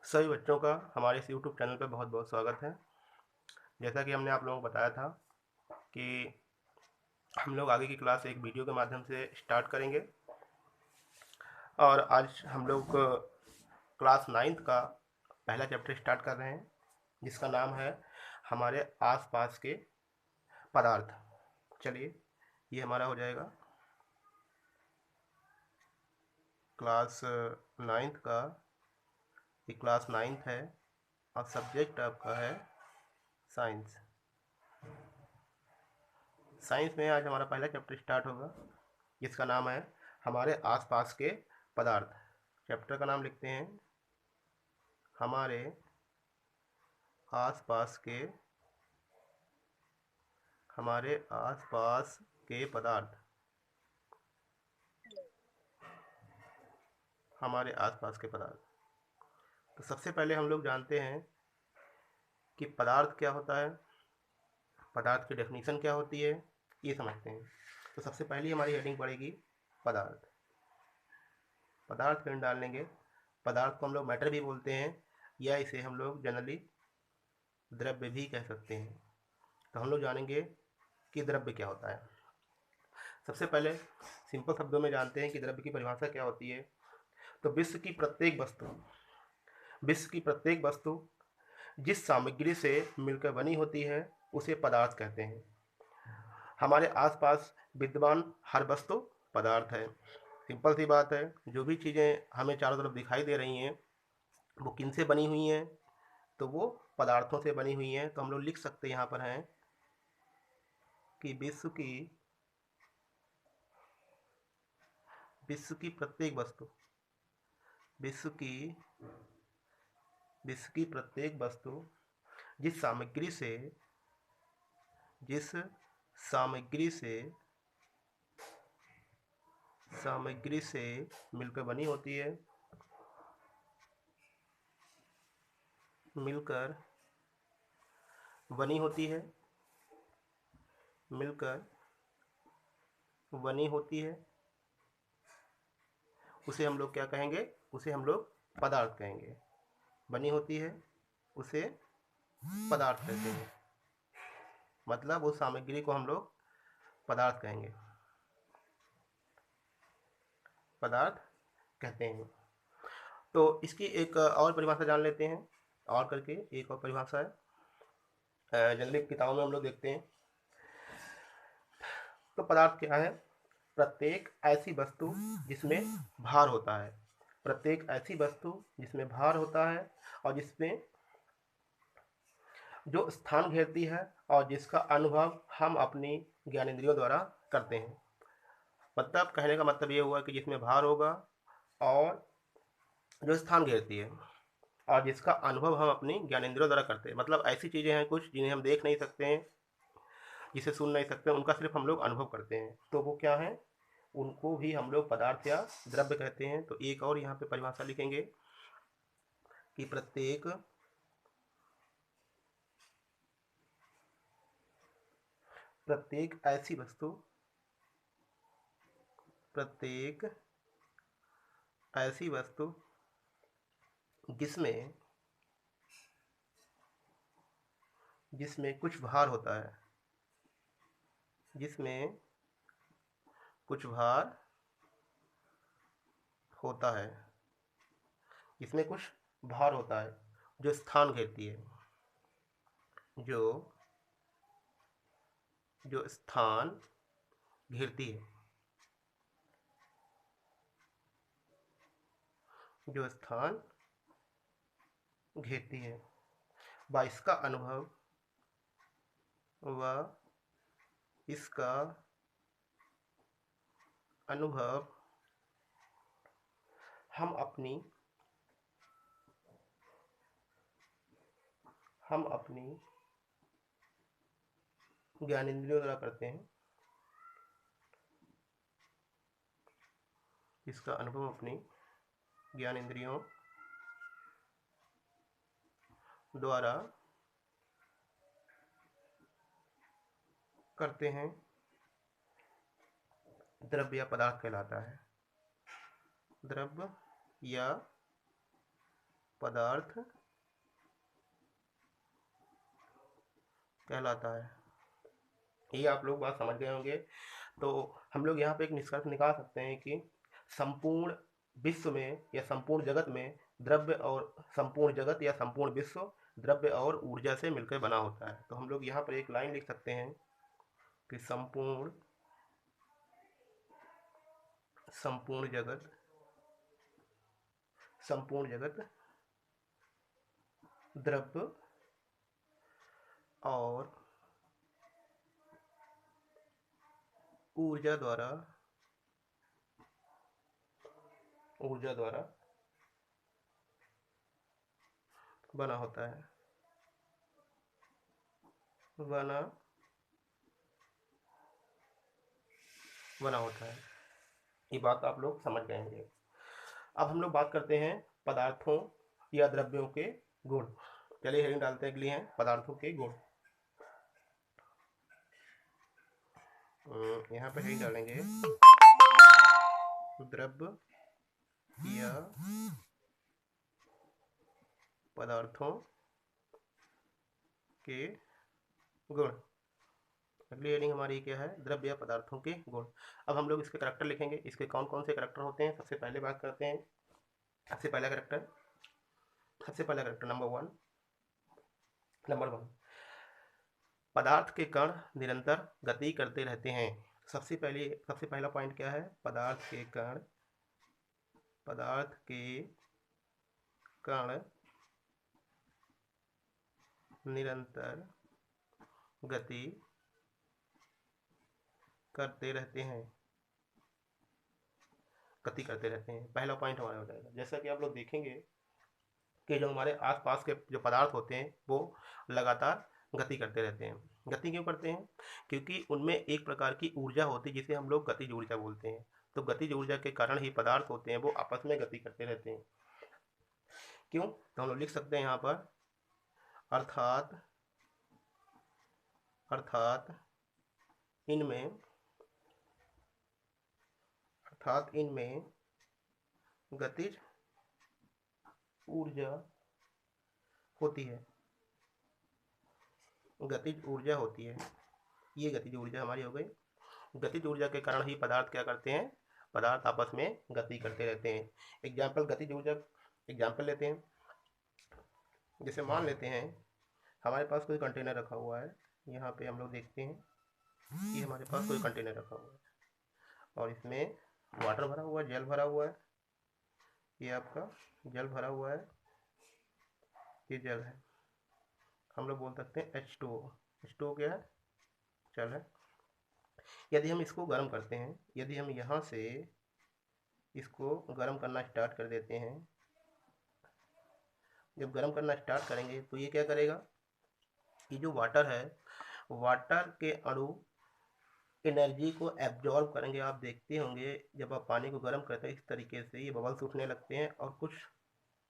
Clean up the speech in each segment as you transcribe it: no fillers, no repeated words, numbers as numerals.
सभी बच्चों का हमारे इस यूट्यूब चैनल पे बहुत बहुत स्वागत है। जैसा कि हमने आप लोगों को बताया था कि हम लोग आगे की क्लास एक वीडियो के माध्यम से स्टार्ट करेंगे और आज हम लोग क्लास 9th का पहला चैप्टर स्टार्ट कर रहे हैं जिसका नाम है हमारे आसपास के पदार्थ। चलिए ये हमारा हो जाएगा क्लास 9th का। ये क्लास 9th है और सब्जेक्ट आपका है साइंस। साइंस में आज हमारा पहला चैप्टर स्टार्ट होगा जिसका नाम है हमारे आसपास के पदार्थ। चैप्टर का नाम लिखते हैं हमारे आसपास के हमारे आसपास के पदार्थ। हमारे आसपास के पदार्थ। तो सबसे पहले हम लोग जानते हैं कि पदार्थ क्या होता है, पदार्थ की डेफिनेशन क्या होती है, ये समझते हैं। तो सबसे पहली हमारी हेडिंग पड़ेगी पदार्थ। पदार्थ फिर डाल लेंगे। पदार्थ को हम लोग मैटर भी बोलते हैं या इसे हम लोग जनरली द्रव्य भी कह सकते हैं। तो हम लोग जानेंगे कि द्रव्य क्या होता है। सबसे पहले सिंपल शब्दों में जानते हैं कि द्रव्य की परिभाषा क्या होती है। तो विश्व की प्रत्येक वस्तु जिस सामग्री से मिलकर बनी होती है उसे पदार्थ कहते हैं। हमारे आसपास विद्यमान हर वस्तु पदार्थ है। सिंपल सी बात है, जो भी चीज़ें हमें चारों तरफ दिखाई दे रही हैं वो किन से बनी हुई हैं, तो वो पदार्थों से बनी हुई हैं। तो हम लोग लिख सकते यहाँ पर हैं कि विश्व की प्रत्येक वस्तु विश्व की विश्व की प्रत्येक वस्तु जिस सामग्री से जिस सामग्री से सामग्री से मिलकर बनी होती है मिलकर बनी होती है मिलकर बनी होती है उसे हम लोग क्या कहेंगे, उसे हम लोग पदार्थ कहेंगे। बनी होती है उसे पदार्थ कहते हैं, मतलब उस सामग्री को हम लोग पदार्थ कहेंगे, पदार्थ कहते हैं। तो इसकी एक और परिभाषा जान लेते हैं। और करके एक और परिभाषा है, जनरली किताबों में हम लोग देखते हैं। तो पदार्थ क्या है? प्रत्येक ऐसी वस्तु जिसमें भार होता है। प्रत्येक ऐसी वस्तु जिसमें भार होता है और जिसमें जो स्थान घेरती है और जिसका अनुभव हम अपनी ज्ञानेंद्रियों द्वारा करते हैं। मतलब कहने का मतलब ये हुआ कि जिसमें भार होगा और जो स्थान घेरती है और जिसका अनुभव हम अपनी ज्ञानेंद्रियों द्वारा करते हैं। मतलब ऐसी चीज़ें हैं कुछ जिन्हें हम देख नहीं सकते हैं, जिसे सुन नहीं सकते, उनका सिर्फ हम लोग अनुभव करते हैं, तो वो क्या है, उनको भी हम लोग पदार्थ या द्रव्य कहते हैं। तो एक और यहाँ पे परिभाषा लिखेंगे कि प्रत्येक ऐसी वस्तु प्रत्येक ऐसी वस्तु जिसमें जिसमें कुछ भार होता है, जिसमें कुछ भार होता है, जिसमें कुछ भार होता है, जो स्थान घेरती है, जो जो स्थान घेरती है, जो स्थान घेरती है, व इसका अनुभव हम अपनी ज्ञानेंद्रियों द्वारा करते हैं। इसका अनुभव अपनी ज्ञानेंद्रियों द्वारा करते हैं, द्रव्य या पदार्थ कहलाता है। द्रव्य या पदार्थ कहलाता है। ये आप लोग बात समझ गए होंगे। तो हम लोग यहाँ पे एक निष्कर्ष निकाल सकते हैं कि संपूर्ण विश्व में या संपूर्ण जगत में द्रव्य और संपूर्ण जगत या संपूर्ण विश्व द्रव्य और ऊर्जा से मिलकर बना होता है। तो हम लोग यहाँ पर एक लाइन लिख सकते हैं कि संपूर्ण जगत द्रव्य और ऊर्जा द्वारा बना होता है। बना होता है। ये बात आप लोग समझ गए होंगे। अब हम लोग बात करते हैं पदार्थों या द्रव्यों के गुण। चलिए हेडिंग डालते हैं, अगली हैं पदार्थों के गुण। यहाँ पे हेडिंग डालेंगे द्रव्य या पदार्थों के गुण। अगली हेडिंग हमारी क्या है? द्रव्य या पदार्थों के गुण। अब हम लोग इसके करैक्टर लिखेंगे। इसके कौन कौन से करैक्टर होते हैं, सबसे पहले बात करते हैं। सबसे पहला करैक्टर नंबर वन, पदार्थ के कण निरंतर गति करते रहते हैं। सबसे पहला पॉइंट क्या है? पदार्थ के कण निरंतर गति करते रहते हैं। पहला पॉइंट हमारा हो जाएगा। जैसा कि आप लोग देखेंगे कि जो हमारे आसपास के जो पदार्थ होते हैं वो लगातार गति करते रहते हैं। गति क्यों करते हैं? क्योंकि उनमें एक प्रकार की ऊर्जा होती है जिसे हम लोग गतिज ऊर्जा बोलते हैं। तो गतिज ऊर्जा के कारण ही पदार्थ होते हैं वो आपस में गति करते रहते हैं। क्यों? तो हम लोग लिख सकते हैं यहाँ पर अर्थात इनमें गतिज ऊर्जा होती है। ये गतिज ऊर्जा हमारी हो गई। गतिज ऊर्जा के कारण ही पदार्थ क्या करते हैं? पदार्थ आपस में गति करते रहते हैं। गतिज ऊर्जा एग्जाम्पल लेते हैं। जैसे मान लेते हैं हमारे पास कोई कंटेनर रखा हुआ है। यहाँ पे हम लोग देखते हैं कि हमारे पास कोई कंटेनर रखा हुआ है और इसमें वाटर भरा हुआ है, जल भरा हुआ है। ये आपका जल भरा हुआ है, ये जल है। हम लोग बोल सकते हैं H2O क्या है? जल है। यदि हम इसको गर्म करते हैं, यदि हम यहाँ से इसको गर्म करना स्टार्ट कर देते हैं, जब गर्म करना स्टार्ट करेंगे तो ये क्या करेगा? ये जो वाटर है, वाटर के अणु एनर्जी को एब्जॉर्ब करेंगे। आप देखते होंगे जब आप पानी को गर्म करते हैं इस तरीके से ये बबल्स उठने लगते हैं और कुछ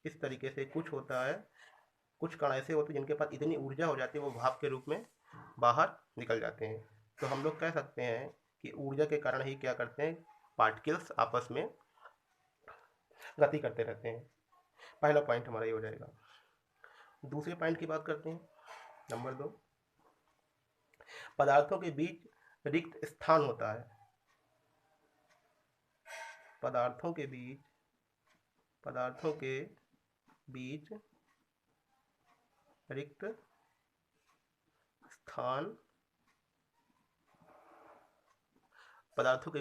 इस तरीके से कुछ होता है, कुछ कण ऐसे होते हैं जिनके पास इतनी ऊर्जा हो जाती है वो भाप के रूप में बाहर निकल जाते हैं। तो हम लोग कह सकते हैं कि ऊर्जा के कारण ही क्या करते हैं? पार्टिकल्स आपस में गति करते रहते हैं। पहला पॉइंट हमारा ये हो जाएगा। दूसरे पॉइंट की बात करते हैं, नंबर 2, पदार्थों के बीच रिक्त स्थान होता है। पदार्थों के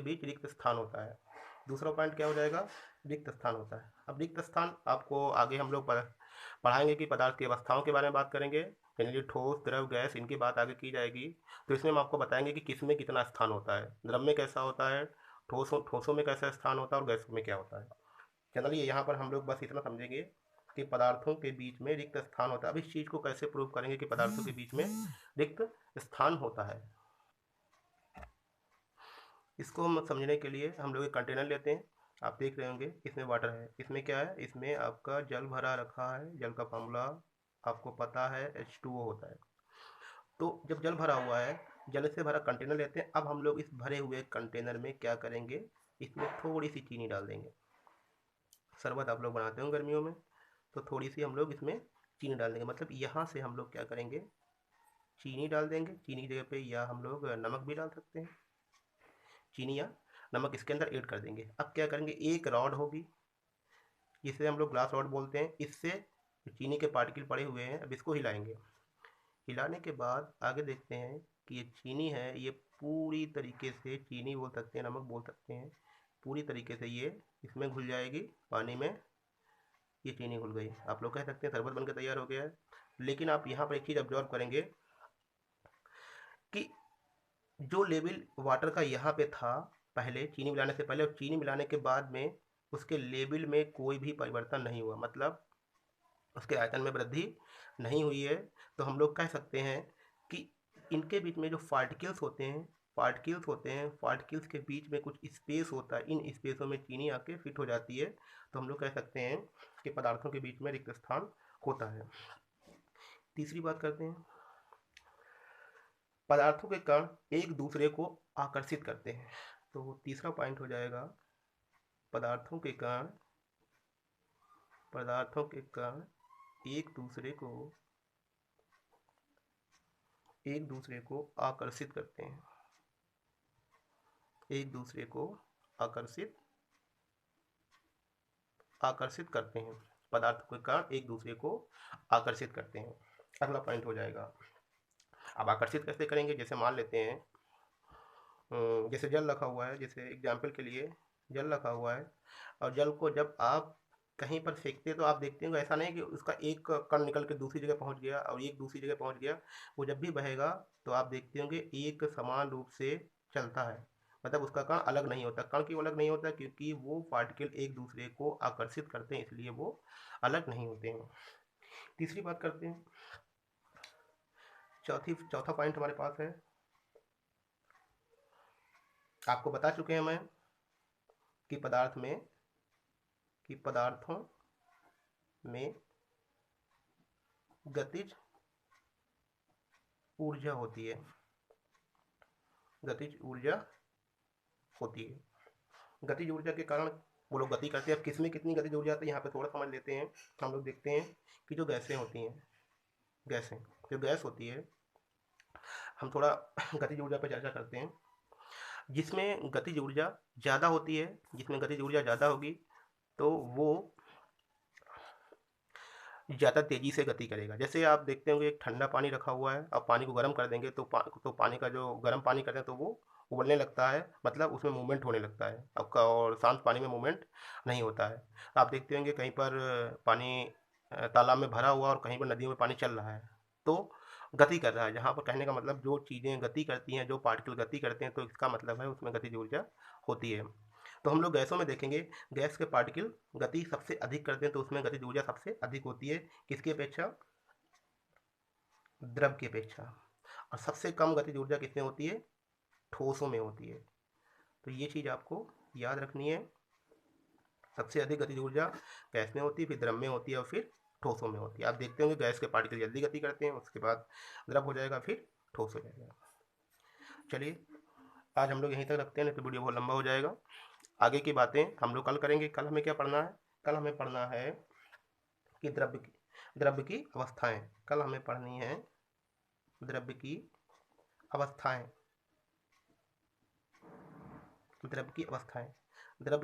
बीच रिक्त स्थान होता है। दूसरा पॉइंट क्या हो जाएगा? रिक्त स्थान होता है। अब रिक्त स्थान आपको आगे हम लोग पढ़ाएंगे कि पदार्थ की अवस्थाओं के बारे में बात करेंगे, यानी ठोस, द्रव, गैस, इनकी बात आगे की जाएगी। तो इसमें हम आपको बताएंगे कि किस में कितना स्थान होता है, द्रव में कैसा होता है, ठोसों में कैसा स्थान होता है और गैसों में क्या होता है। चलिए यहाँ पर हम लोग बस इतना समझेंगे कि पदार्थों के बीच में रिक्त स्थान होता है। अब इस चीज़ को कैसे प्रूव करेंगे कि पदार्थों के बीच में रिक्त स्थान होता है। इसको हम समझने के लिए हम लोग एक कंटेनर लेते हैं। आप देख रहे होंगे इसमें वाटर है, इसमें क्या है? इसमें आपका जल भरा रखा है। जल का फॉर्मूला आपको पता है, H2O होता है। तो जब जल भरा हुआ है, जल से भरा कंटेनर लेते हैं। अब हम लोग इस भरे हुए कंटेनर में क्या करेंगे? इसमें थोड़ी सी चीनी डाल देंगे। शरबत आप लोग बनाते हो गर्मियों में, तो थोड़ी सी हम लोग इसमें चीनी डाल देंगे, मतलब यहाँ से हम लोग क्या करेंगे, चीनी डाल देंगे। चीनी की जगह पे या हम लोग नमक भी डाल सकते हैं, चीनी या नमक इसके अंदर ऐड कर देंगे। अब क्या करेंगे, एक रॉड होगी, जिसे हम लोग ग्लास रॉड बोलते हैं, इससे चीनी के पार्टिकल पड़े हुए हैं, अब इसको हिलाएंगे। हिलाने के बाद आगे देखते हैं कि ये चीनी है, ये पूरी तरीके से, चीनी बोल सकते हैं, नमक बोल सकते हैं, पूरी तरीके से ये इसमें घुल जाएगी पानी में। ये चीनी घुल गई, आप लोग कह सकते हैं शरबत बनकर तैयार हो गया है। लेकिन आप यहाँ पर एक चीज़ ऑब्जर्व करेंगे कि जो लेवल वाटर का यहाँ पे था पहले, चीनी मिलाने से पहले और चीनी मिलाने के बाद में, उसके लेवल में कोई भी परिवर्तन नहीं हुआ, मतलब उसके आयतन में वृद्धि नहीं हुई है। तो हम लोग कह सकते हैं कि इनके बीच में जो पार्टिकल्स होते हैं, पार्टिकल्स के बीच में कुछ स्पेस होता है, इन स्पेसों में चीनी आके फिट हो जाती है। तो हम लोग कह सकते हैं कि पदार्थों के बीच में रिक्त स्थान होता है। तीसरी बात करते हैं, पदार्थों के कण एक दूसरे को आकर्षित करते हैं। तो तीसरा पॉइंट हो जाएगा, पदार्थों के कण एक दूसरे को आकर्षित करते हैं, एक दूसरे को आकर्षित करते हैं। पदार्थ के कण एक दूसरे को आकर्षित करते हैं, अगला पॉइंट हो जाएगा। अब आकर्षित कैसे करेंगे, जैसे मान लेते हैं जैसे जल रखा हुआ है, जैसे एग्जाम्पल के लिए जल रखा हुआ है, और जल को जब आप कहीं पर फेंकते हैं तो आप देखते हैं ऐसा नहीं कि उसका एक कण निकल के दूसरी जगह पहुंच गया और एक दूसरी जगह पहुंच गया। वो जब भी बहेगा तो आप देखते होंगे एक समान रूप से चलता है, मतलब उसका कण अलग नहीं होता। कण क्यों अलग नहीं होता, क्योंकि वो पार्टिकल एक दूसरे को आकर्षित करते हैं, इसलिए वो अलग नहीं होते हैं। तीसरी बात करते हैं, चौथा पॉइंट हमारे पास है, आपको बता चुके हैं मैं कि पदार्थों में गतिज ऊर्जा होती है, गतिज ऊर्जा के कारण वो लोग गति करते हैं। अब किसमें कितनी गतिज ऊर्जा आती है, यहाँ पे थोड़ा समझ लेते हैं। हम लोग देखते हैं कि जो गैसें होती हैं, जो गैस होती है, हम थोड़ा गतिज ऊर्जा पर चर्चा करते हैं। जिसमें गतिज ऊर्जा ज़्यादा होती है, जिसमें गतिज ऊर्जा ज़्यादा होगी तो वो ज़्यादा तेज़ी से गति करेगा। जैसे आप देखते होंगे एक ठंडा पानी रखा हुआ है, अब पानी को गर्म कर देंगे तो पानी का जो गर्म पानी करते हैं तो वो उबलने लगता है, मतलब उसमें मूवमेंट होने लगता है आपका, और शांत पानी में मूवमेंट नहीं होता है। आप देखते होंगे कहीं पर पानी तालाब में भरा हुआ और कहीं पर नदियों में पानी चल रहा है तो गति कर रहा है। जहाँ पर कहने का मतलब जो चीज़ें गति करती हैं, जो पार्टिकल गति करते हैं, तो इसका मतलब है उसमें गतिज ऊर्जा होती है। तो हम लोग गैसों में देखेंगे, गैस के पार्टिकल गति सबसे अधिक करते हैं तो उसमें गतिज ऊर्जा सबसे अधिक होती है, किसकी अपेक्षा, द्रव की अपेक्षा। और सबसे कम गतिज ऊर्जा किसमें होती है, ठोसों में होती है। तो ये चीज़ आपको याद रखनी है, सबसे अधिक गतिज ऊर्जा गैस में होती है, फिर द्रव में होती है और फिर ठोसों में होती है। आप देखते होंगे गैस के पार्टिकल जल्दी गति करते हैं, उसके बाद द्रव हो जाएगा, फिर ठोस हो जाएगा। चलिए आज हम लोग यहीं तक रखते हैं, नहीं तो वीडियो बहुत लंबा हो जाएगा। आगे की बातें हम लोग कल करेंगे। कल हमें क्या पढ़ना है, कल हमें पढ़ना है कि द्रव्य की अवस्थाएं। कल हमें पढ़नी है द्रव्य की अवस्थाएं, द्रव्य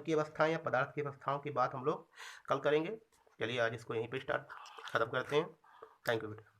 की अवस्थाएं या पदार्थ की अवस्थाओं की बात हम लोग कल करेंगे। चलिए आज इसको यहीं पे खत्म करते हैं। थैंक यू बेटा।